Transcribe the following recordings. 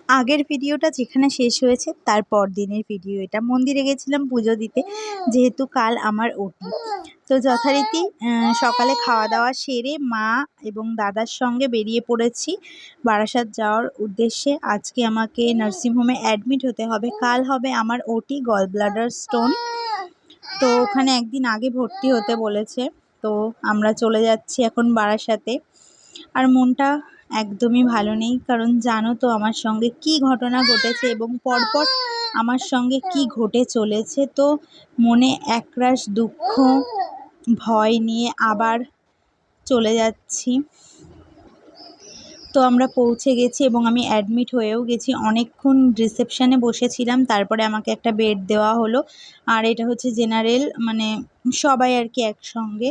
আগের ভিডিওটা যেখানে শেষ হয়েছে তার পরদিনের ভিডিও এটা। মন্দিরে গেছিলাম পুজো দিতে, যেহেতু কাল আমার ওটি। তো যথারীতি সকালে খাওয়া দাওয়া সেরে মা এবং দাদার সঙ্গে বেরিয়ে পড়েছি বারাসাত যাওয়ার উদ্দেশ্যে। আজকে আমাকে নার্সিংহোমে অ্যাডমিট হতে হবে, কাল হবে আমার ওটি গল ব্লাডার স্টোন। তো ওখানে একদিন আগে ভর্তি হতে বলেছে। তো আমরা চলে যাচ্ছি এখন বারাসাতে। আর মনটা একদমই ভালো নেই, কারণ জানো তো আমার সঙ্গে কি ঘটনা ঘটেছে এবং পরপর আমার সঙ্গে কি ঘটে চলেছে। তো মনে একরাশ দুঃখ ভয় নিয়ে আবার চলে যাচ্ছি। তো আমরা পৌঁছে গেছি এবং আমি অ্যাডমিট হয়েও গেছি। অনেকক্ষণ রিসেপশানে বসেছিলাম, তারপরে আমাকে একটা বেড দেওয়া হলো। আর এটা হচ্ছে জেনারেল, মানে সবাই আর কি একসঙ্গে,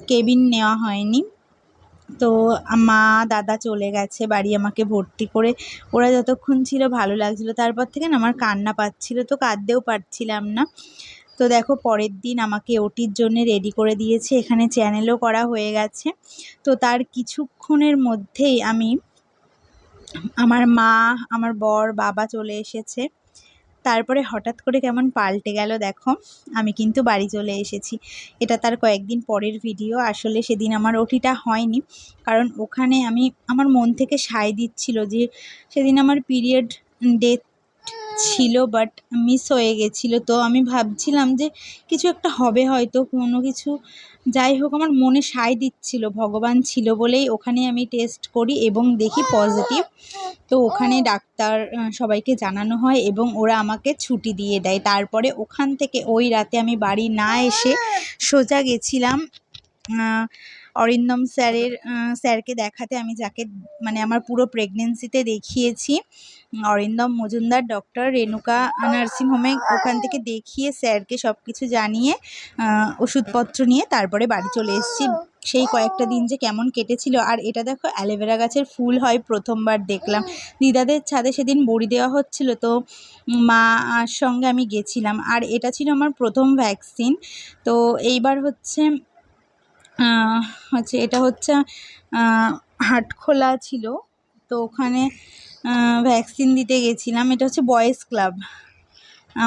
কেবিন নেওয়া হয়নি। তো মা দাদা চলে গেছে বাড়ি আমাকে ভর্তি করে। ওরা যতক্ষণ ছিল ভালো লাগছিল, তারপর থেকে না আমার কান্না পাচ্ছিল, তো কাঁদতেও পারছিলাম না। তো দেখো পরের দিন আমাকে ওটির জন্য রেডি করে দিয়েছে, এখানে চ্যানেলও করা হয়ে গেছে। তো তার কিছুক্ষণের মধ্যেই আমার মা, আমার বর, বাবা চলে এসেছে। তারপরে হঠাৎ করে কেমন পাল্টে গেল দেখো, আমি কিন্তু বাড়ি চলে এসেছি। এটা তার কয়েকদিন পরের ভিডিও। আসলে সেদিন আমার ওটিটা হয়নি, কারণ ওখানে আমার মন থেকে সায় দিচ্ছিল যে সেদিন আমার পিরিয়ড ডেট ছিল, বাট মিস হয়ে গেছিলো। তো আমি ভাবছিলাম যে কিছু একটা হবে হয়তো, কোনো কিছু। যাই হোক, আমার মনে সায় দিচ্ছিল, ভগবান ছিল বলেই ওখানে আমি টেস্ট করি এবং দেখি পজিটিভ। তো ওখানে ডাক্তার সবাইকে জানানো হয় এবং ওরা আমাকে ছুটি দিয়ে দেয়। তারপরে ওখান থেকে ওই রাতে আমি বাড়ি না এসে সোজা গেছিলাম অরিন্দম স্যারকে দেখাতে। আমি যাকে মানে আমার পুরো প্রেগনেন্সিতে দেখিয়েছি, অরিন্দম মজুমদার ডক্টর, রেণুকা নার্সিংহোমে। ওখান থেকে দেখিয়ে স্যারকে সব কিছু জানিয়ে ওষুধপত্র নিয়ে তারপরে বাড়ি চলে এসেছি। সেই কয়েকটা দিন যে কেমন কেটেছিল। আর এটা দেখো অ্যালোভেরা গাছের ফুল হয়, প্রথমবার দেখলাম। দিদাদের ছাদে সেদিন বড়ি দেওয়া হচ্ছিল, তো মার সঙ্গে আমি গেছিলাম। আর এটা ছিল আমার প্রথম ভ্যাকসিন। তো এইবার হচ্ছে এটা হচ্ছে হাটখোলা ছিল, তো ওখানে ভ্যাকসিন দিতে গেছিলাম। এটা হচ্ছে বয়েজ ক্লাব,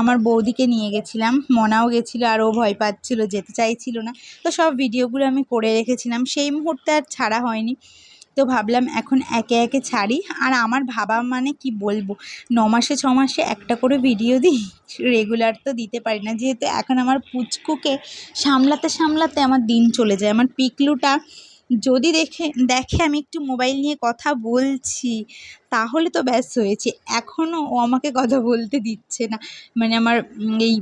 আমার বৌদিকে নিয়ে গেছিলাম, মনাও গেছিলো, আর ও ভয় পাচ্ছিল, যেতে চাইছিল না। তো সব ভিডিওগুলো আমি করে রেখেছিলাম, সেই মুহূর্তে আর ছাড়া হয়নি। তো ভাবলাম এখন একে একে ছাড়ি। আর আমার ভাবা মানে কি বলবো, 9 মাসে 6 মাসে একটা করে ভিডিও দিই, রেগুলার তো দিতে পারি না, যেহেতু এখন আমার পুচকুকে সামলাতে সামলাতে আমার দিন চলে যায়। আমার পিকলুটা যদি দেখে আমি একটু মোবাইল নিয়ে কথা বলছি, তাহলে তো ব্যাস হয়েছে। এখনও ও আমাকে কথা বলতে দিচ্ছে না, মানে আমার এই